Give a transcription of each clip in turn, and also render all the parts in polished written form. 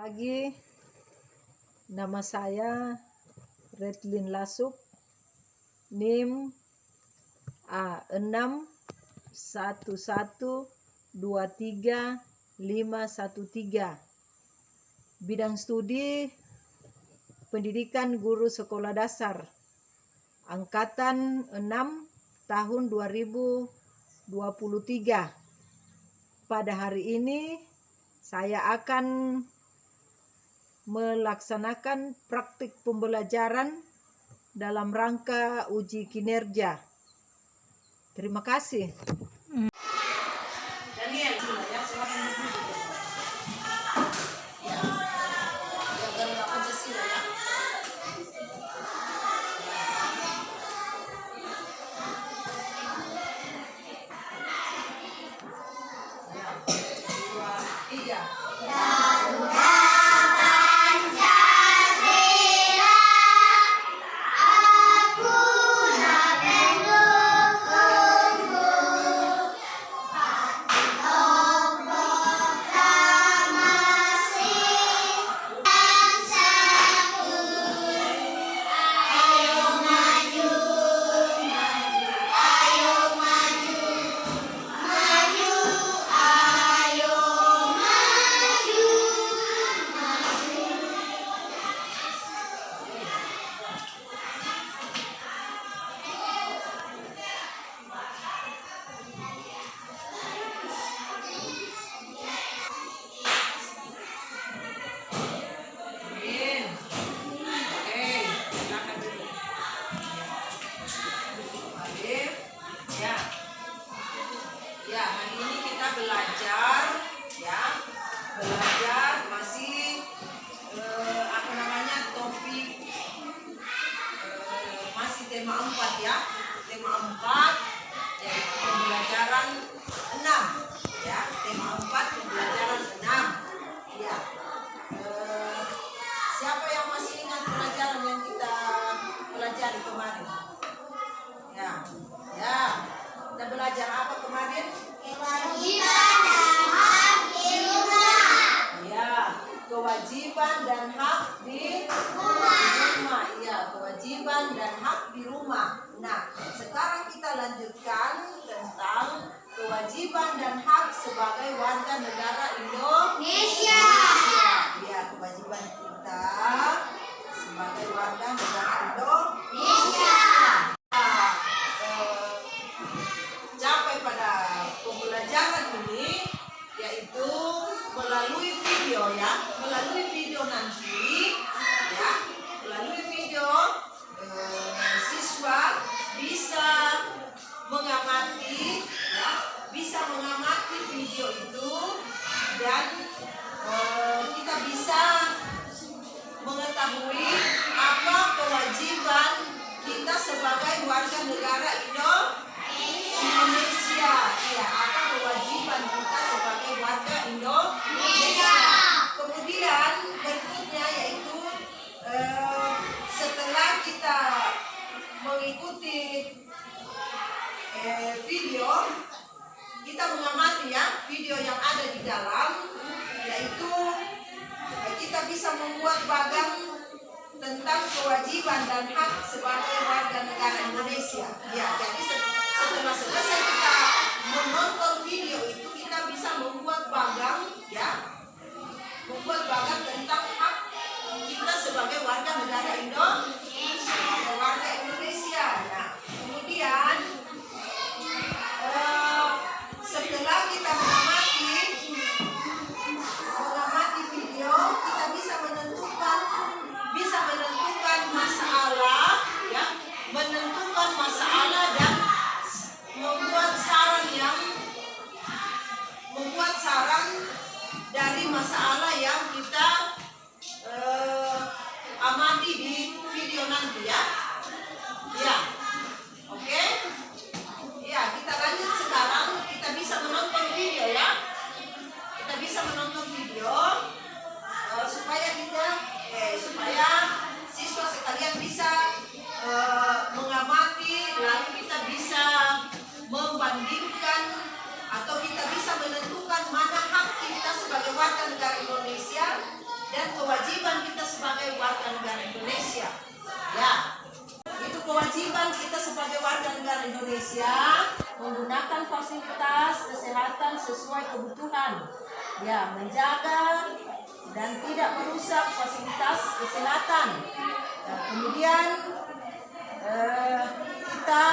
Pagi, nama saya Redlin Lasuk, NIM A61123513. Bidang studi pendidikan guru sekolah dasar, angkatan 6 tahun 2023. Pada hari ini saya akan melaksanakan praktik pembelajaran dalam rangka uji kinerja. Terima kasih. Daniel, ya, silakan berdiri. Ya, jaga Pancasila ya. Ya, 2, 3. Ya, hari ini kita belajar masih topik masih tema 4 ya. Tema 4 yaitu pembelajaran 6 ya. Tema 4 pembelajaran 6. Ya. Siapa yang masih ingat pelajaran yang kita pelajari kemarin? Ya. Kita belajar apa kemarin? Kewajiban dan hak di rumah. Ya, kewajiban dan hak di rumah. Iya, kewajiban dan hak di rumah. Nah, sekarang kita lanjutkan tentang kewajiban dan hak sebagai warga negara Indonesia. Ya, kewajiban kita sebagai warga negara Indonesia. Capai pada pembelajaran ini yaitu melalui video ya, melalui video nanti ya, melalui video siswa bisa mengamati ya, bisa mengamati video itu dan kita bisa mengetahui apa kewajiban kita sebagai warga negara Indonesia. Ya, apa kewajiban kita sebagai warga Indonesia. Kemudian berikutnya yaitu setelah kita mengikuti video, kita mengamati ya video yang ada di dalam, yaitu kita bisa membuat bagan tentang kewajiban dan hak sebagai warga negara Indonesia. Ya, jadi setelah selesai kita menonton video itu, kita bisa membuat bagan ya, membuat bagan tentang hak kita sebagai warga negara Indonesia. Nah, kemudian setelah kita mengamati video, kita bisa menentukan masalah ya, menentukan masalah dan membuat saran dari masalah yang kita amati di video nanti ya. Ya. Oke? Ya, kita lanjut sekarang. Kita bisa menonton video ya. Kita bisa menonton video supaya siswa sekalian bisa mengamati, lalu kita bisa membandingkan atau kita bisa menentukan mana hak kita sebagai warga negara Indonesia warga negara Indonesia. Ya, itu kewajiban kita sebagai warga negara Indonesia menggunakan fasilitas kesehatan sesuai kebutuhan. Ya, menjaga dan tidak merusak fasilitas kesehatan. Nah, kemudian kita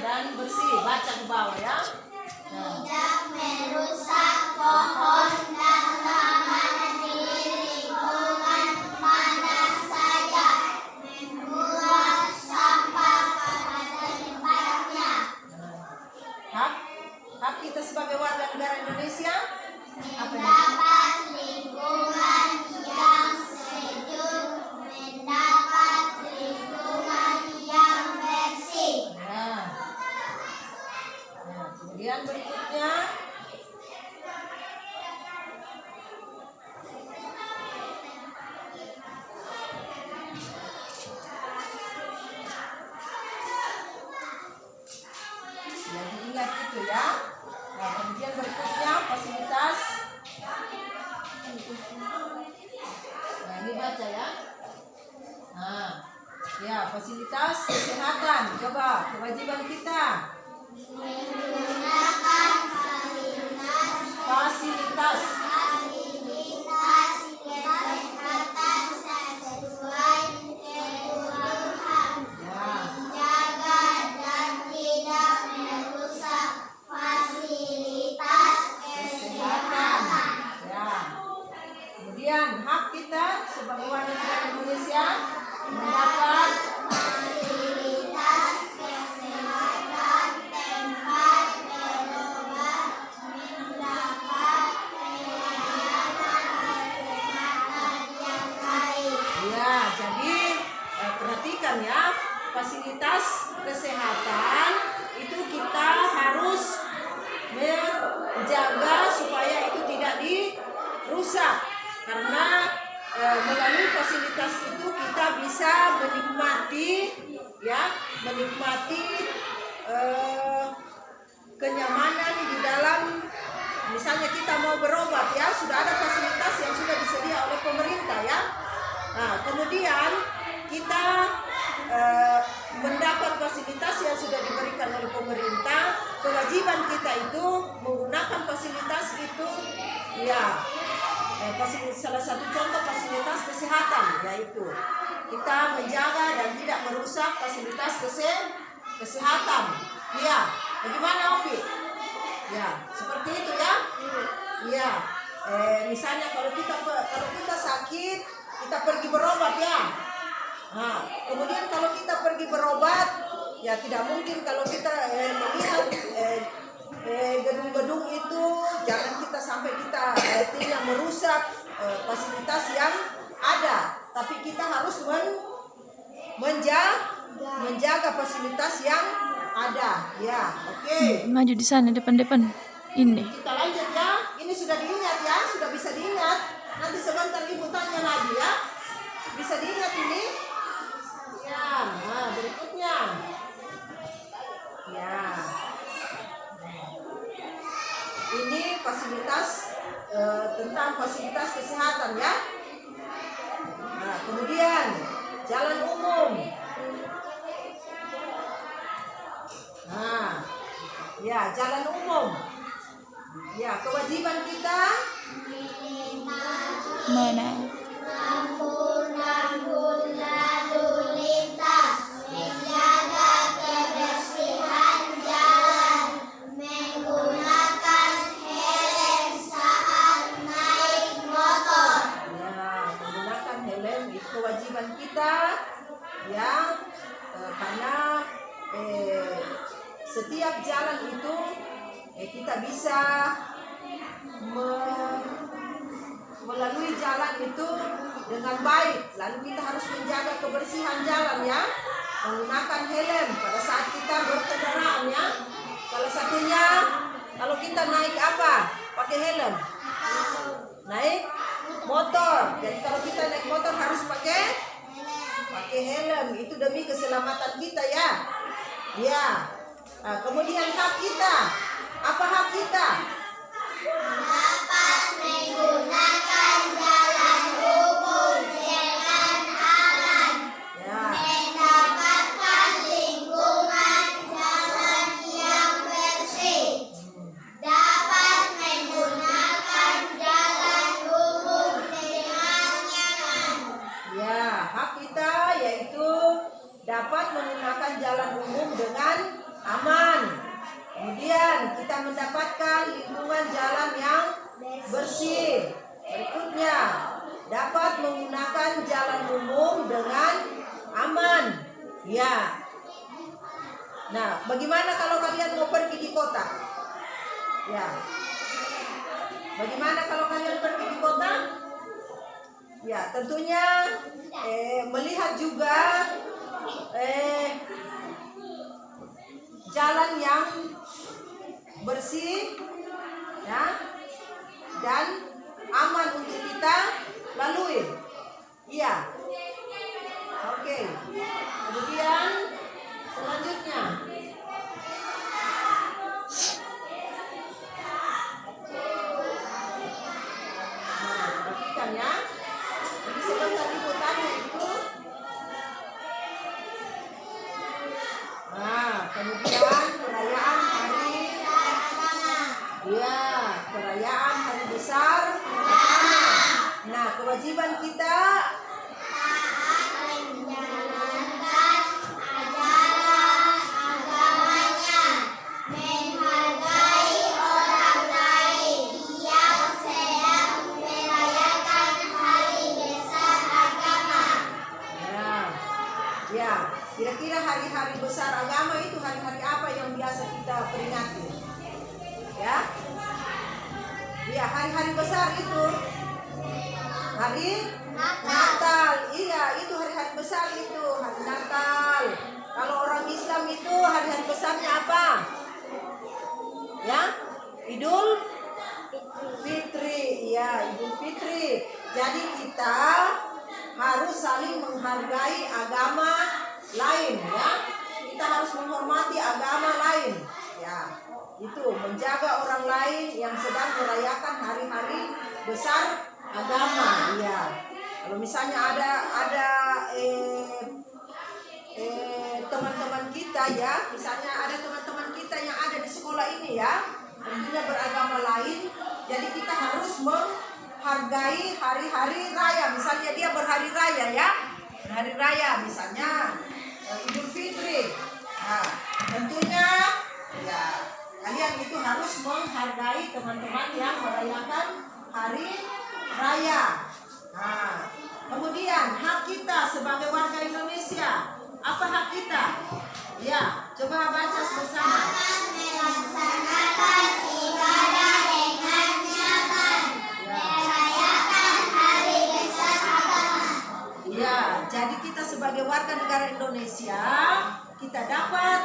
dan bersih, baca ke bawah ya. Tidak merusak pohon dan taman di lingkungan mana saja. Membuang sampah pada tempatnya. Hak kita sebagai warga negara Indonesia apa ini? Mendapat lingkungan yang sejuk, mendapat lingkungan yang bersih. Nah, kemudian berikutnya ya, diingat itu ya. Nah, kemudian berikutnya fasilitas. Nah, ini baca ya. Nah, ya, fasilitas kesehatan. Coba kewajiban kita. Menggunakan Fasilitas kesehatan sesuai kebutuhan. ya. Menjaga dan tidak merusak fasilitas Kesehatan. kesehatan. Ya. Kemudian hak kita sebagai warga negara Indonesia mendapat Fasilitas kesehatan, tempat berobat, mendapat pelayanan kesehatan yang baik. ya. Jadi perhatikan ya, fasilitas kesehatan itu kita harus menjaga supaya itu tidak dirusak, karena melalui fasilitas itu kita bisa menikmati kenyamanan di dalam. Misalnya kita mau berobat ya, sudah ada fasilitas yang sudah disedia oleh pemerintah ya. Nah, kemudian kita mendapat fasilitas yang sudah diberikan oleh pemerintah. Kewajiban kita itu menggunakan fasilitas itu ya. Salah satu contoh fasilitas kesehatan yaitu kita menjaga dan tidak merusak fasilitas kesehatan. Ya, bagaimana Opi? Ya, seperti itu ya. Ya, misalnya kalau kita sakit, kita pergi berobat ya. Nah, kemudian kalau kita pergi berobat, ya tidak mungkin kalau kita melihat gedung-gedung itu, jangan kita sampai kita tidak merusak fasilitas yang ada, tapi kita harus menjaga fasilitas yang ada. Ya, oke. Maju di sana depan-depan ini. Kita lanjut ya. Ini sudah diingat ya, sudah bisa diingat. Nanti sebentar ibu tanya lagi ya. Bisa diingat ini? Ya. Nah, berikutnya. Ya. Ini fasilitas tentang fasilitas kesehatan ya. Nah, kemudian jalan umum. Nah, ya, jalan umum. Ya, kewajiban kita Mana? Rambu-rambu lalu lintas, menjaga kebersihan jalan, menggunakan helm saat naik motor. ya, menggunakan helm itu kewajiban kita ya, karena setiap jalan itu kita bisa melalui jalan itu dengan baik. Lalu kita harus menjaga kebersihan jalan ya, menggunakan helm pada saat kita berkendaraan ya. Salah satunya kalau kita naik apa? Pakai helm. Naik motor. Jadi kalau kita naik motor harus pakai helm. Itu demi keselamatan kita ya. Ya. Nah, kemudian hak kita. Apa hak kita? Dapat menggunakan jalan dengan aman. Ya. Nah, bagaimana kalau kalian mau pergi di kota? Ya. Bagaimana kalau kalian pergi di kota? Ya, tentunya melihat juga jalan yang bersih, ya, dan aman untuk kita lalui. Iya. Oke. Kemudian selanjutnya. Nah, perhatikan ya. Jadi sebentar liputannya itu. Nah, kemudian perayaan hari, ya, perayaan hari besar. Nah, kewajiban kita menjalankan ajaran agamanya, menghargai orang lain yang sedang merayakan hari besar agama. ya, kira-kira hari-hari besar agama itu hari-hari apa yang biasa kita peringati? Ya, ya, hari-hari besar itu hari Natal. Iya, itu hari-hari besar itu hari Natal. Kalau orang Islam itu hari-hari besarnya apa? Ya, Idul Fitri. Ya, Idul Fitri. Jadi kita harus saling menghargai agama lain, ya. Kita harus menghormati agama lain, ya. Itu menjaga orang lain yang sedang merayakan hari-hari besar agama, ya. Kalau misalnya ada teman-teman kita, ya, misalnya ada teman-teman kita yang ada di sekolah ini, ya, tentunya beragama lain, jadi kita harus menghargai hari-hari raya. Misalnya dia berhari raya, ya, berhari raya, misalnya Idul Fitri. Nah, tentunya, ya, kalian itu harus menghargai teman-teman yang merayakan hari raya. Nah, kemudian hak kita sebagai warga Indonesia. Apa hak kita? Ya, coba baca bersama. Melaksanakan ibadah dengan nyaman, merayakan hari besar agama. Ya, jadi kita sebagai warga negara Indonesia, kita dapat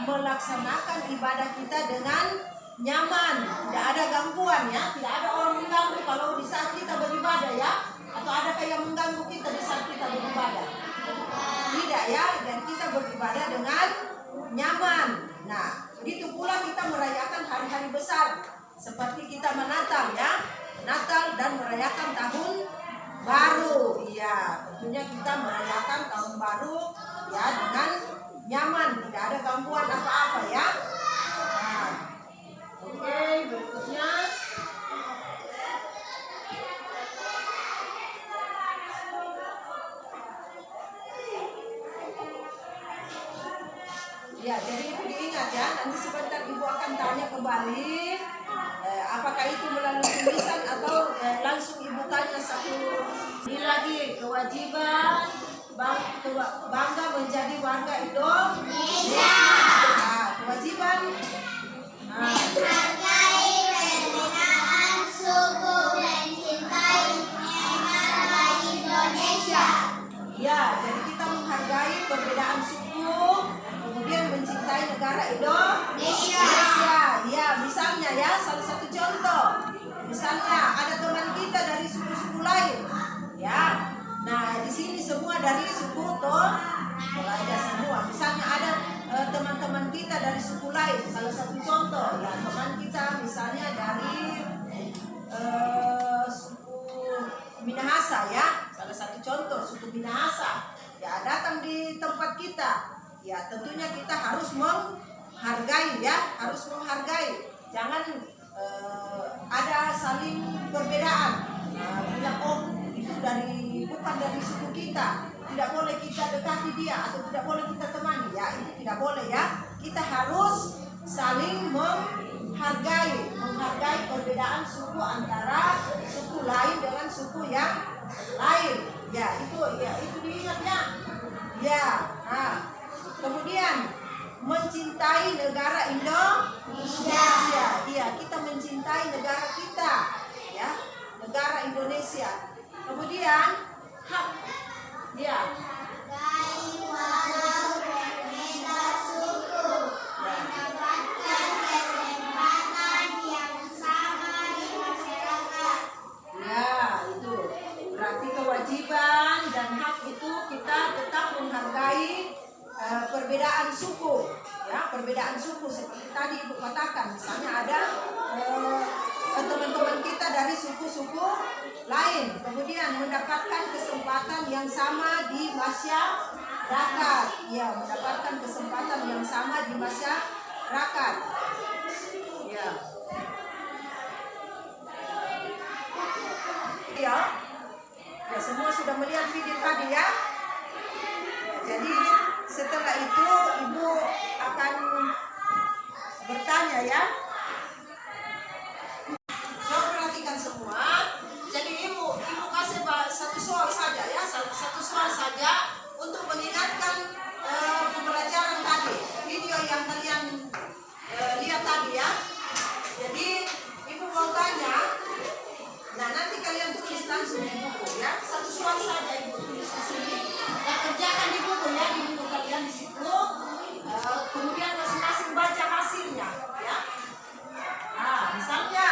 melaksanakan ibadah kita dengan nyaman, tidak ada gangguan, ya, tidak ada orang mengganggu kalau di saat kita beribadah, ya, atau ada yang mengganggu kita di saat kita beribadah. Tidak, ya, dan kita beribadah dengan nyaman. Nah, begitu pula kita merayakan hari-hari besar seperti kita menatal, ya, Natal dan merayakan tahun baru. Iya, tentunya kita merayakan tahun baru, ya, dengan nyaman, tidak ada gangguan apa-apa, ya. Nah, oke, berikutnya. Ya, jadi itu diingat, ya. Nanti sebentar Ibu akan tanya kembali apakah itu melalui tulisan atau langsung Ibu tanya satu. Ini lagi kewajiban bangga menjadi warga Indonesia. Nah, kewajiban Menghargai perbedaan suku, mencintai negara Indonesia. Ya, jadi kita menghargai perbedaan suku, kemudian mencintai negara Indonesia. Ya, misalnya, ya, salah satu contoh. Misalnya ada teman kita dari suku-suku lain, ya. Nah, di sini semua dari suku Toraja semua. Misalnya ada teman-teman kita dari suku lain, salah satu contoh, ya, teman kita misalnya dari suku Minahasa, ya, salah satu contoh suku Minahasa, ya, datang di tempat kita, ya, tentunya kita harus menghargai, ya, harus menghargai. Jangan ada saling perbedaan, bilang, oh, itu bukan dari suku kita, tidak boleh kita dekati dia atau tidak boleh kita temani, ya, itu tidak boleh, ya. Kita harus saling menghargai perbedaan suku antara suku lain dengan suku yang lain. Ya, itu diingat ya. Ya. Nah, kemudian mencintai negara Indonesia. Iya, kita mencintai negara kita, ya, negara Indonesia. Kemudian hak, ya. Hargai walau berbeda suku, mendapatkan kesempatan yang sama di masyarakat. Ya, itu berarti kewajiban dan hak itu kita tetap menghargai perbedaan suku, ya, perbedaan suku seperti tadi Ibu katakan. Misalnya ada teman-teman kita dari suku-suku lain, kemudian mendapatkan kesempatan yang sama di masyarakat, ya, mendapatkan kesempatan yang sama di masyarakat, ya. Ya, semua sudah melihat video tadi ya. Jadi setelah itu Ibu akan bertanya ya. Coba perhatikan semua. Jadi Ibu kasih satu soal saja ya, satu soal saja untuk mengingatkan pembelajaran tadi, video yang kalian lihat tadi ya. Jadi Ibu mau tanya. Nah, nanti kalian tulis langsung di buku ya. Satu soal saja Ibu tulis di sini. Dan kerjakan di buku ya, di buku kalian di situ. Kemudian masing-masing baca hasilnya ya. Nah, misalnya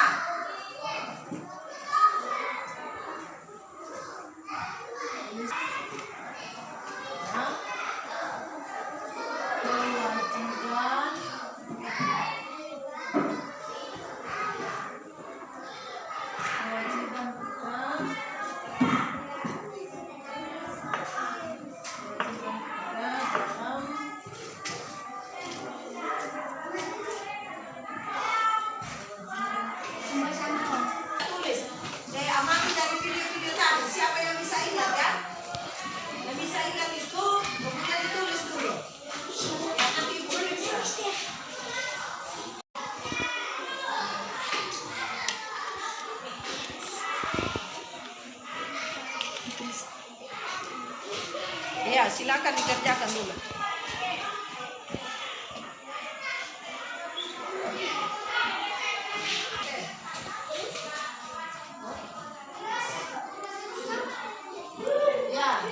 ya, silakan dikerjakan dulu. Ya.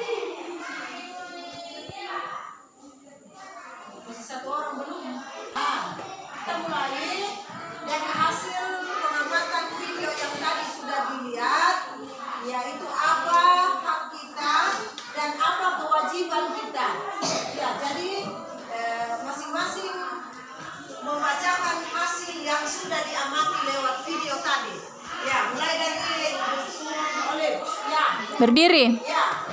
Masih satu orang belum. Nah, kita mulai dari hasil pengamatan video yang tadi sudah dilihat, yaitu apa hak kita dan apa kewajiban kita. Ya, jadi masing-masing membacakan hasil yang sudah diamati lewat video tadi. Ya, mulai dari Olive. Ya. Berdiri. Ya.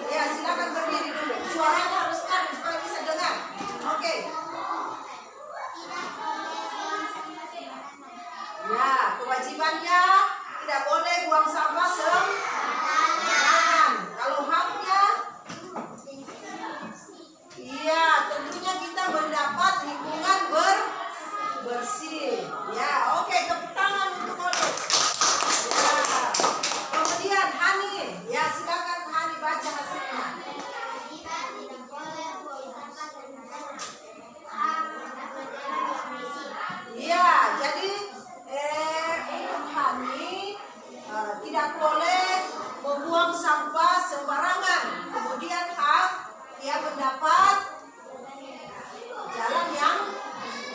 Ya, silakan berdiri dulu. Suaranya harus ada supaya bisa dengar. Oke. Ya, kewajibannya tidak boleh buang sampah sembarangan. Kalau haknya, iya, tentunya kita mendapat lingkungan bersih. Ya, oke, tepuk tangan untuk Olive. Ya. Kemudian Hani, ya silakan Hani baca hasilnya. Iya, jadi untuk Hani tidak boleh membuang sampah sembarangan. Kemudian hak dia mendapat jalan yang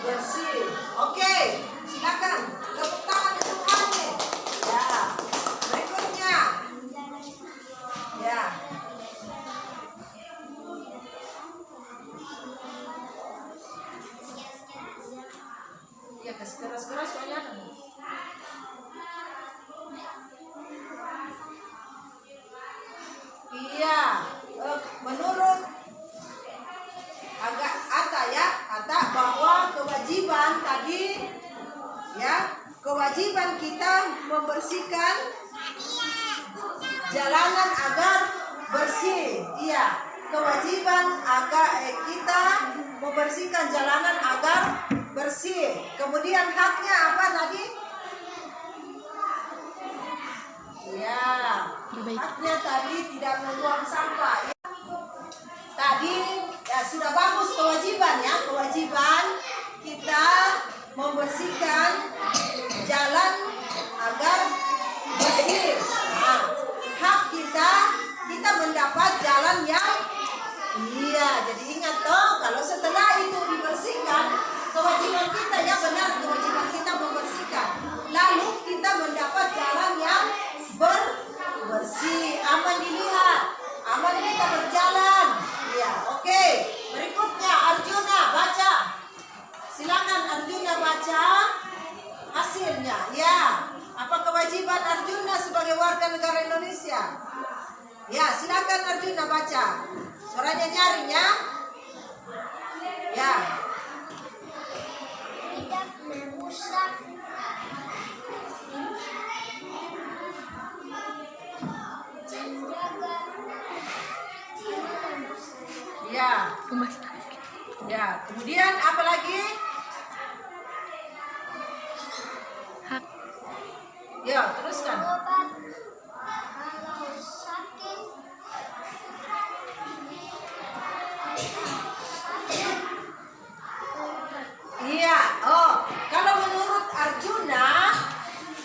bersih. Oke, silakan tepuk tangan untuk Hani. Ya, berikutnya. Ya. Ya, kasih keras-keras soalnya. Iya, menurut Atta bahwa kewajiban tadi, ya, kewajiban kita membersihkan jalanan agar bersih. Iya, kewajiban kita membersihkan jalanan agar bersih. Kemudian haknya apa tadi? Ya, haknya tadi tidak membuang sampah. Tadi ya sudah bagus kewajiban ya, kewajiban kita membersihkan jalan agar bersih. Nah, hak kita mendapat jalan yang jadi ingat toh, kalau setelah itu dibersihkan, kewajiban kita ya benar, kewajiban kita membersihkan. Lalu kita mendapat jalan yang bersih, aman dilihat, aman kita berjalan. Ya, oke. Berikutnya Arjuna baca. Silakan Arjuna baca hasilnya. Ya, apa kewajiban Arjuna sebagai warga negara Indonesia? Ya, silakan Arjuna baca. Suaranya nyaring ya. Ya. Tidak merusak menjaga jiwa manusia. Ya. Ya, kemudian apa lagi? Hak. Ya, teruskan. Obat kalau sakit. Iya, kalau menurut Arjuna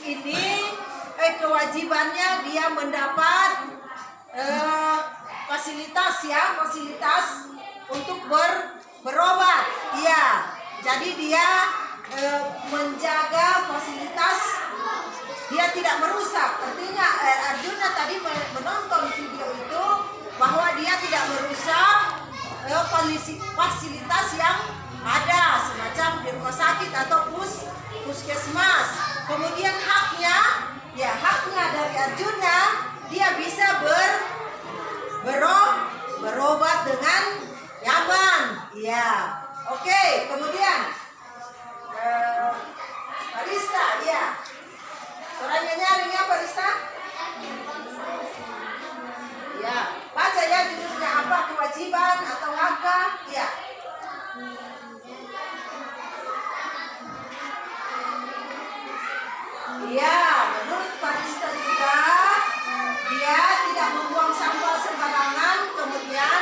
ini kewajibannya dia mendapat fasilitas untuk berobat. Iya, jadi dia menjaga fasilitas, dia tidak merusak. Artinya Arjuna tadi menonton video itu bahwa dia tidak merusak fasilitas yang ada semacam di rumah sakit atau puskesmas. Kemudian haknya dari Arjuna, dia bisa berobat dengan nyaman. Ya, oke. Kemudian Barista, ya. Suaranya nyaring ya Barista? Ya, baca ya judulnya apa, kewajiban atau hak? Ya. Ya, menurut Barista juga dia tidak membuang sampah sembarangan, kemudian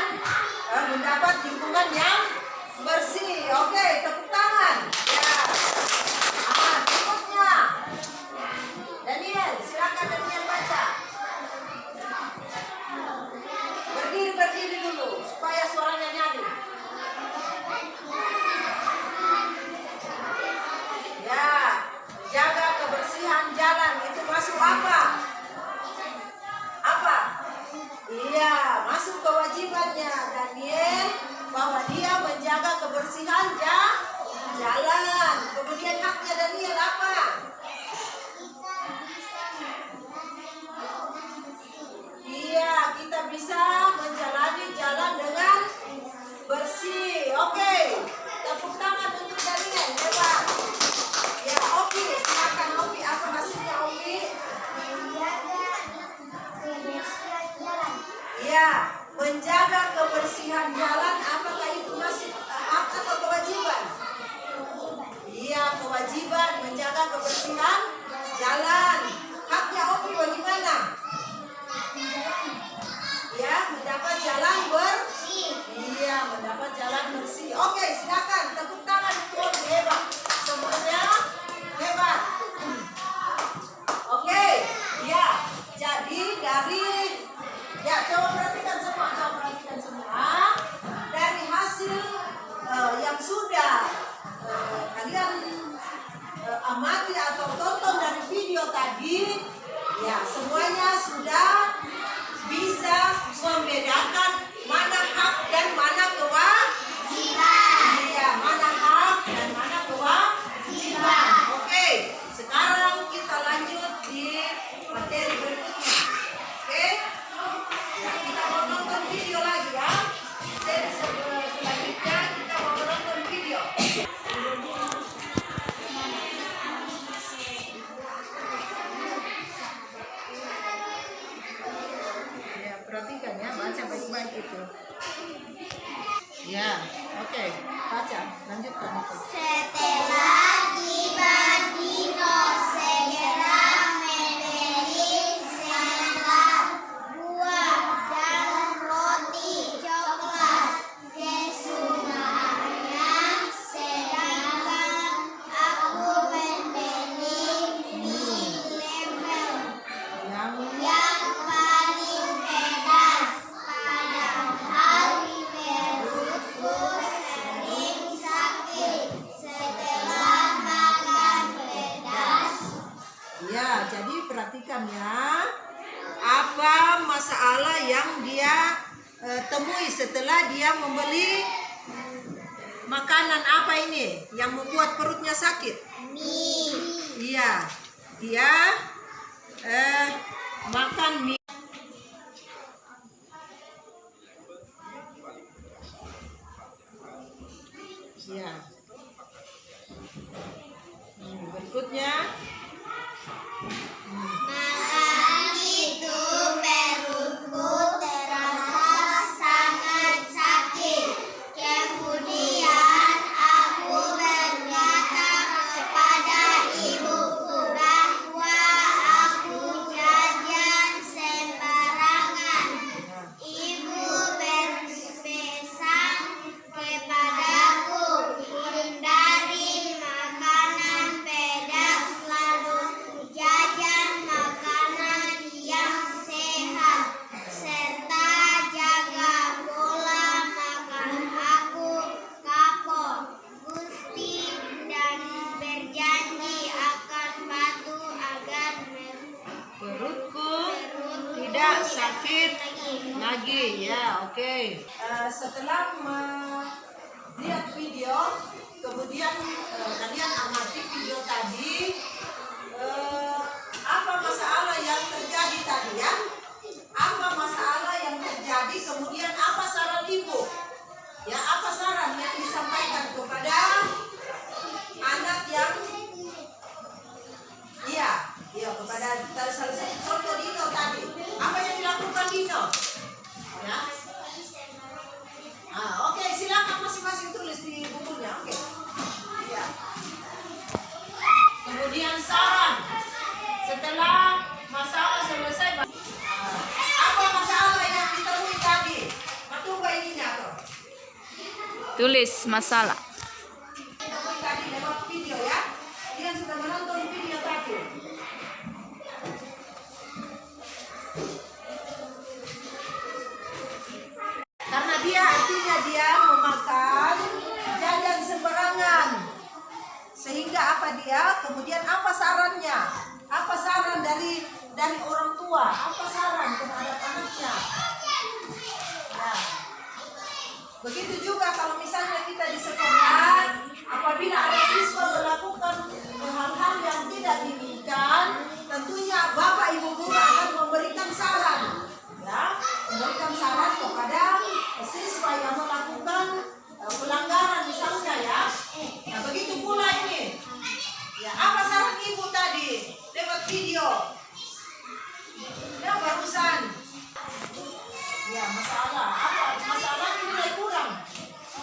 mendapat lingkungan yang bersih. Oke, tepuk tangan. Ya. Berikutnya Daniel, silakan Daniel baca. Berdiri dulu supaya suaranya nyaring. Ya, jaga kebersihan jalan, itu masuk apa? Iya, masuk kewajibannya Daniel, bahwa dia menjaga kebersihan jalan. Kemudian haknya Daniel apa? Iya, kita bisa menjalani jalan dengan bersih. Oke, tepuk tangan untuk Daniel, hebat. Ya, Opi, silakan Opi. Apa hasilnya Opi? Ya, menjaga kebersihan jalan. Apakah itu masuk hak atau kewajiban? Iya, kewajiban menjaga kebersihan jalan. Haknya Opi bagaimana? Ya, mendapat jalan bersih. Iya, mendapat jalan bersih. Oke, silakan tepuk tangan untuk Opi, hebat. Semuanya hebat. Oke, ya. Jadi coba perhatikan semua. Dari hasil yang sudah kalian amati atau tonton dari video tadi, ya semuanya sudah bisa membedakan mana hak dan mana kewajiban. Iya, mana hak dan mana kewajiban. Oke, sekarang kita lanjut di materi berikutnya. Oke, ya, kita mau nonton video lagi ya. Materi selanjutnya kita mau nonton video. Ya, perhatikan ya, baca baik-baik itu. Ya, oke, baca, lanjutkan. Setelah tiba di segera menjadi sentral jawabannya. Apa masalah yang dia temui setelah dia membeli makanan apa ini yang membuat perutnya sakit? Mie. Iya, dia makan mie. Ya. Berikutnya. Malam itu perutku terasa sangat sakit. Kemudian aku berkata kepada ibuku bahwa aku jajan sembarangan. Ibu berpesan kepadaku, hindari makanan pedas, lalu jajan makanan yang sehat, serta jaga pola makan. Aku kapok, Gusti, dan berjanji akan patuh agar Perutku tidak sakit lagi. Ya, oke. Setelah melihat video, kemudian kalian amati video tadi. Apa masalah yang terjadi tadi ya? Apa masalah yang terjadi? Kemudian apa saran ibu? Ya, apa saran yang disampaikan kepada anak yang kepada salah satu contoh Dino tadi. Apa yang dilakukan Dino? Ya. Oke, silakan masing-masing tulis di bukunya. Oke. Ya. Kemudian saran setelah masalah selesai. Apa masalah yang ditemui tadi? Matungga ininya tuh. Tulis masalah. Ditemui tadi lewat video ya. Kalian sudah menonton video tadi. Karena artinya dia memakan jajan sembarangan. Sehingga apa dia? Kemudian apa sarannya? Apa saran dari orang tua? Apa saran terhadap anaknya? Ya. Begitu juga kalau misalnya kita di sekolah, apabila ada siswa melakukan hal-hal yang tidak diinginkan, tentunya Bapak Ibu guru akan memberikan saran. Ya, memberikan saran kepada siswa yang melakukan pelanggaran misalnya ya. Nah, begitu pula ini. Ya, apa saran ibu tadi lewat video? Ya, barusan. Ya, masalah apa? Masalahnya nilai kurang.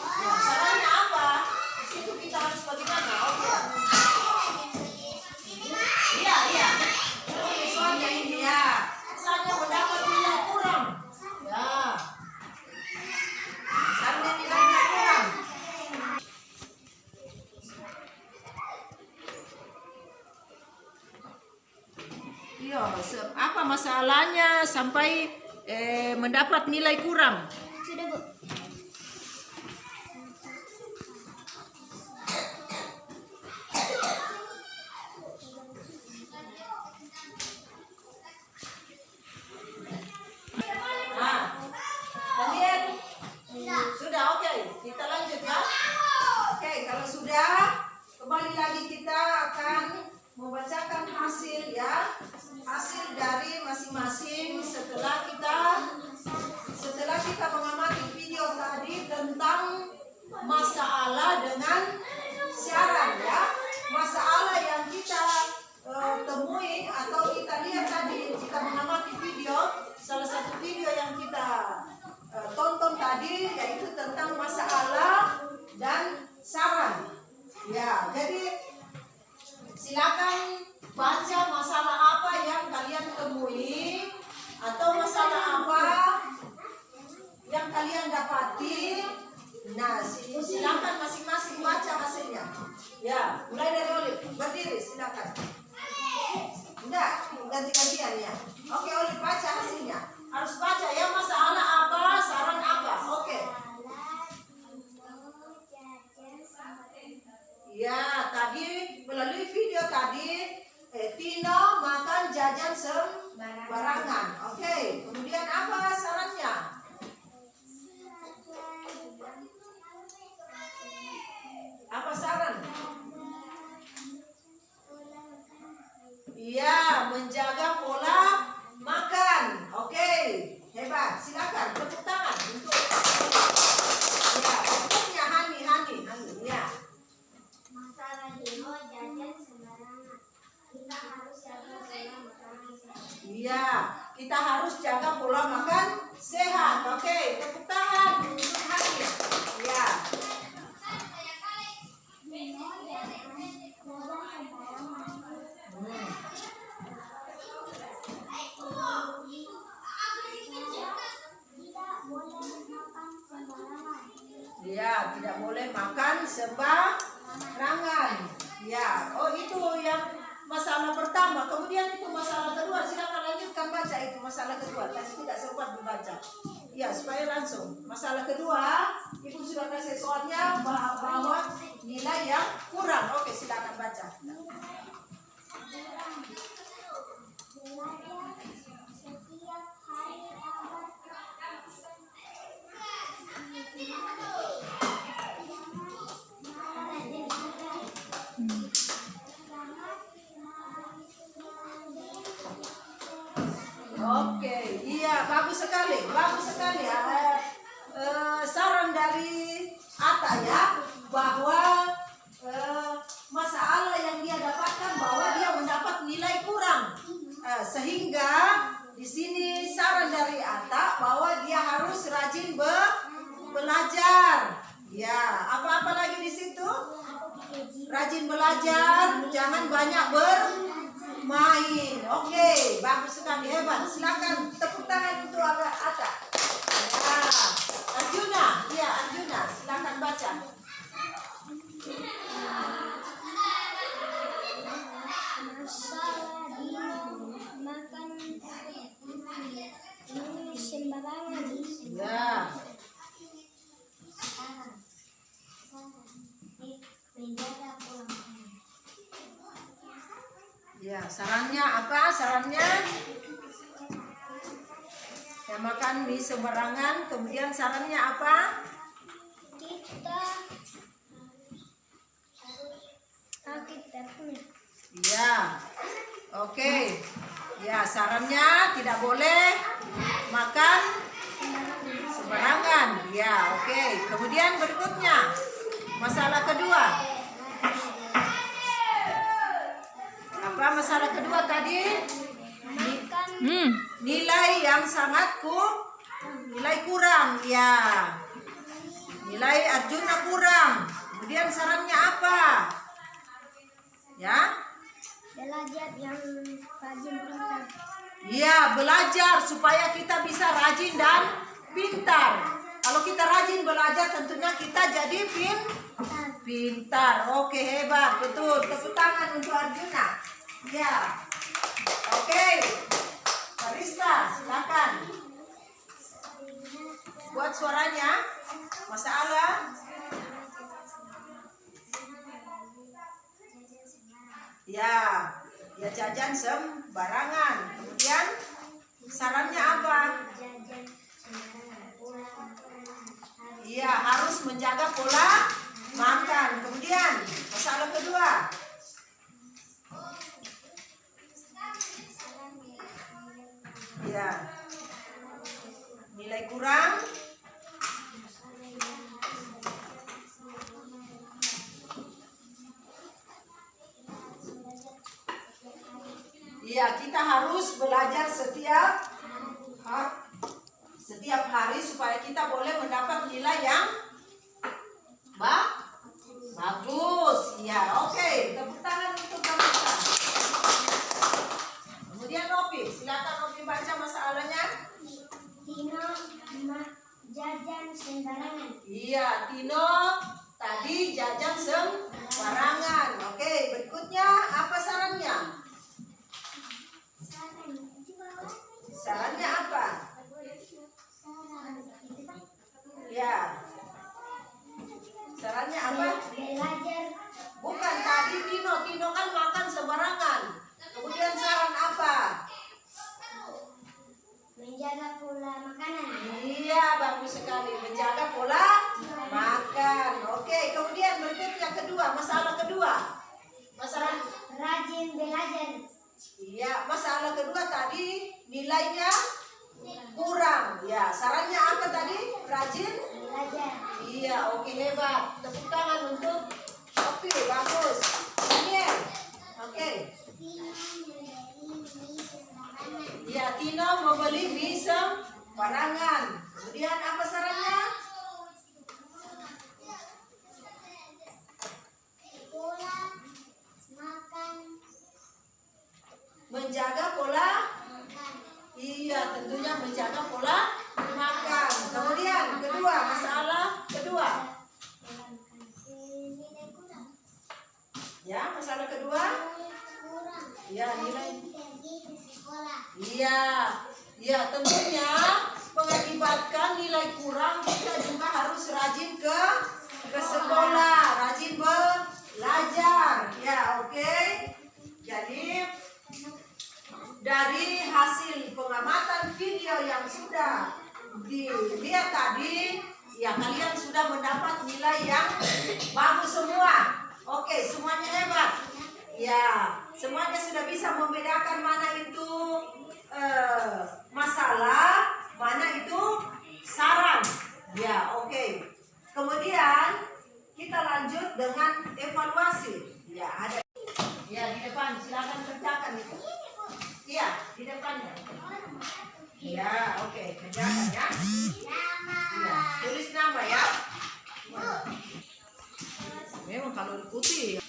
Ya, sarannya apa? Di situ kita harus bagaimana? Oke. Iya. Soalnya ini ya. Misalnya mendapat nilai kurang. Ya. Misalnya nilainya kurang. Iya, apa masalahnya sampai mendapat nilai kurang? Sudah, Bu. Kalian sudah oke, kita lanjut ya. Oke, kalau sudah kembali lagi kita akan membacakan hasil ya, hasil dari masing-masing setelah kita mengamati video tadi tentang masalah dengan syarat ya, masalah yang kita temui atau kita lihat tadi jika mengamati video. Salah satu video yang kita tonton tadi yaitu tentang masalah dan saran. Ya, jadi silakan baca masalah apa yang kalian temui atau masalah apa yang kalian dapati. Nah, silakan masing-masing baca hasilnya. Ya, mulai dari Olive. Berdiri, silakan. Enggak, ganti-gantian ya. Oke, Olive baca hasilnya. Harus baca ya, masalah apa, saran apa. Oke. Ya, tadi melalui video tadi Tina Tino makan jajan sembarangan. Oke, kemudian apa sarannya? Apa saran? Iya, menjaga pola makan. Oke, hebat. Silakan tepuk tangan untuk ya, pokoknya Hani. Ya. Masalah Dino jajan sembarangan. Kita harus jaga pola makan sehat. Iya, kita harus jaga pola makan sehat. Oke, tepuk tangan untuk Hani. Ya. Dino jajan sembarangan. Tidak boleh makan sembarangan. Ya, tidak boleh makan sembarangan. Ya, oh itu yang masalah pertama. Kemudian itu masalah kedua. Silakan lanjutkan baca itu masalah kedua. Tadi tidak sempat dibaca. Ya, supaya langsung. Masalah kedua, Ibu sudah kasih soalnya bahwa nilai yang kurang. Oke, silakan baca. Belajar setiap hari agar Oke, iya bagus sekali ya. Saran dari Atta ya bahwa masalah yang dia dapatkan bahwa dia mendapat nilai kurang, sehingga di sini saran dari Atta bahwa dia harus rajin belajar. Ya, apa-apa lagi di situ? Rajin belajar, jangan banyak bermain. Oke, bagus sekali, hebat. Silakan tepuk tangan untuk Atta. Ya, Arjuna, ya Arjuna, silakan baca. masalah Dino makan sembarangan. Ya, Menjaga pola makan. ya. Sarannya apa? Sarannya ya makan mie sembarangan. Kemudian sarannya apa? Kita harus aktivitasnya. Ya, oke. Ya, sarannya tidak boleh makan sembarangan. Ya, oke. Kemudian berikutnya, masalah kedua. Apa masalah kedua tadi? Nilai yang sangat nilai kurang. Ya, nilai Arjuna kurang. Kemudian sarannya apa? Ya? Belajar yang rajin pintar. Iya, belajar supaya kita bisa rajin dan pintar. Kalau kita rajin belajar tentunya kita jadi pintar. Oke, hebat, betul. Tepuk tangan untuk Arjuna. Ya. Oke. Karista, silakan. Buat suaranya. Masalah. Ya, ya jajan sembarangan. Kemudian sarannya apa? Iya, harus menjaga pola makan. Kemudian masalah kedua. Ya, nilai kurang. Iya, kita harus belajar setiap hari supaya kita boleh mendapat nilai yang bagus. Ya, oke. Tepuk tangan untuk Kamita. Kemudian Nopi, silakan Nopi baca masalahnya. Tino jajan sembarangan. Iya, Tino tadi jajan sembarangan. Oke, berikutnya apa sarannya? Sarannya apa? Ya. Sarannya apa? Belajar. Bukan tadi Tino kan makan sembarangan. Kemudian bagus sekali. Menjaga pola makan. Oke, kemudian berikut yang kedua, masalah kedua. Masalah Rajin belajar. iya, masalah kedua tadi nilainya kurang. Ya, sarannya apa tadi? Rajin? Belajar. Iya, oke, hebat. Tepuk tangan untuk Oke, bagus. Daniel. Oke. Iya, Tino membeli mie sembarangan. Kemudian apa sarannya? Pola makan. Menjaga pola. Makan. Iya, tentunya menjaga pola makan. Kemudian kedua, masalah kedua. Nilai kurang. Ya, masalah kedua. Kurang. Iya, nilai. Pergi ke sekolah. Iya, iya, tentunya mengakibatkan nilai kurang kita juga harus rajin ke sekolah, rajin belajar. Ya, oke. Jadi dari hasil pengamatan video yang sudah dilihat tadi, ya kalian sudah mendapat nilai yang bagus semua. Oke, semuanya hebat. Ya, semuanya sudah bisa membedakan mana itu masalah, mana itu saran. Ya, oke. Kemudian kita lanjut dengan evaluasi. Ya, ada. Ya, di depan silakan kerjakan itu. Iya, di depannya. Ya, oke, kerjakan ya. Ya, tulis nama ya. Memang kalau putih.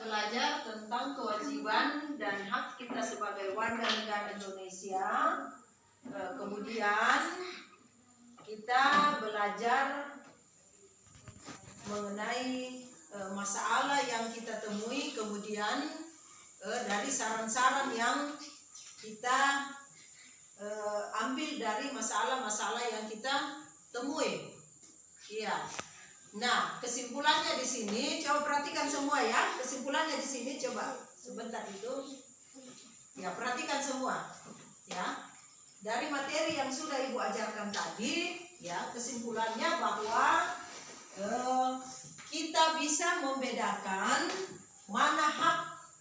Belajar tentang kewajiban dan hak kita sebagai warga negara Indonesia. Kemudian kita belajar mengenai masalah yang kita temui, kemudian dari saran-saran yang kita ambil dari masalah-masalah yang kita temui. Iya. Nah, kesimpulannya di sini, coba perhatikan semua ya. Kesimpulannya di sini coba sebentar itu. Ya, perhatikan semua. Ya. Dari materi yang sudah Ibu ajarkan tadi, ya, kesimpulannya bahwa kita bisa membedakan mana hak,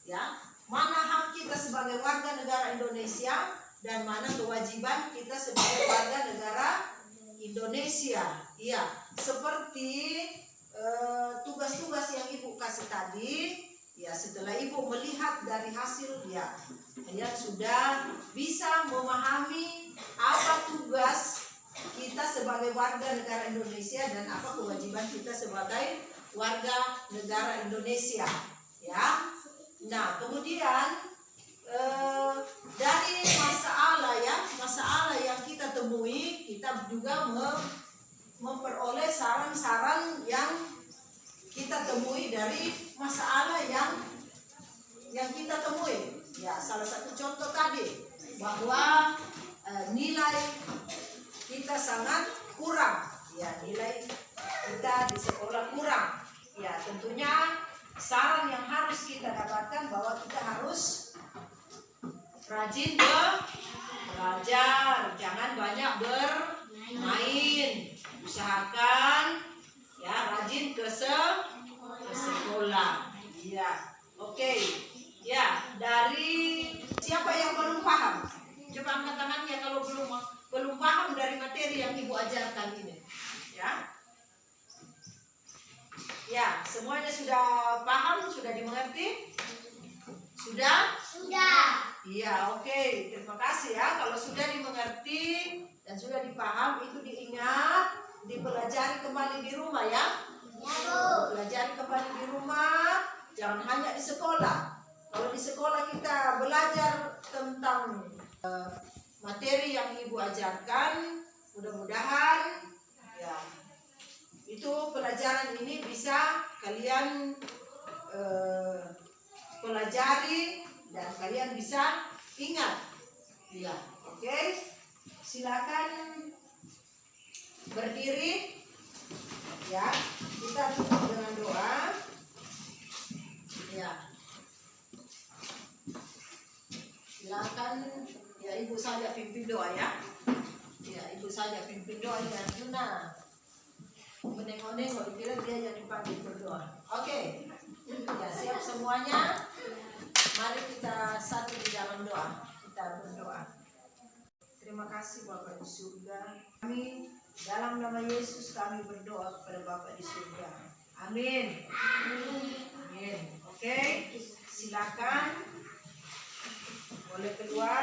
ya, mana hak kita sebagai warga negara Indonesia dan mana kewajiban kita sebagai warga negara Indonesia. Iya, seperti tugas-tugas yang Ibu kasih tadi, ya setelah Ibu melihat dari hasil, ya kalian sudah bisa memahami apa tugas kita sebagai warga negara Indonesia dan apa kewajiban kita sebagai warga negara Indonesia. Ya, nah kemudian dari masalah yang kita temui, kita juga memperoleh saran-saran yang kita temui dari masalah yang kita temui. Ya, salah satu contoh tadi bahwa nilai kita sangat kurang. Ya, nilai kita di sekolah kurang. Ya, tentunya saran yang harus kita dapatkan bahwa kita harus rajin belajar, jangan banyak bermain. Usahakan ya rajin ke sekolah. Ya, oke. Ya, dari siapa yang belum paham? Coba angkat tangannya kalau belum paham dari materi yang Ibu ajarkan ini. Ya. Ya, semuanya sudah paham, sudah dimengerti? Sudah? Sudah. Iya, oke. Terima kasih ya. Kalau sudah dimengerti dan sudah dipaham, itu diingat, dipelajari kembali di rumah ya. Ya, Bu. Pelajari kembali di rumah, jangan hanya di sekolah. Kalau di sekolah kita belajar tentang materi yang Ibu ajarkan, mudah-mudahan ya itu pelajaran ini bisa kalian pelajari dan kalian bisa ingat. Ya, oke. silakan berdiri. Ya, kita tutup dengan doa. Ya. Silakan ya ibu saja pimpin doa ya. Ya, ibu saja pimpin doa ya Juna. Menengok-nengok dikira dia yang dipanggil berdoa. Oke. Ya, siap semuanya. Mari kita satu di dalam doa. Kita berdoa. Terima kasih Bapak di surga. Kami dalam nama Yesus kami berdoa kepada Bapak di surga. Amin. Amin. Oke. Silakan boleh keluar.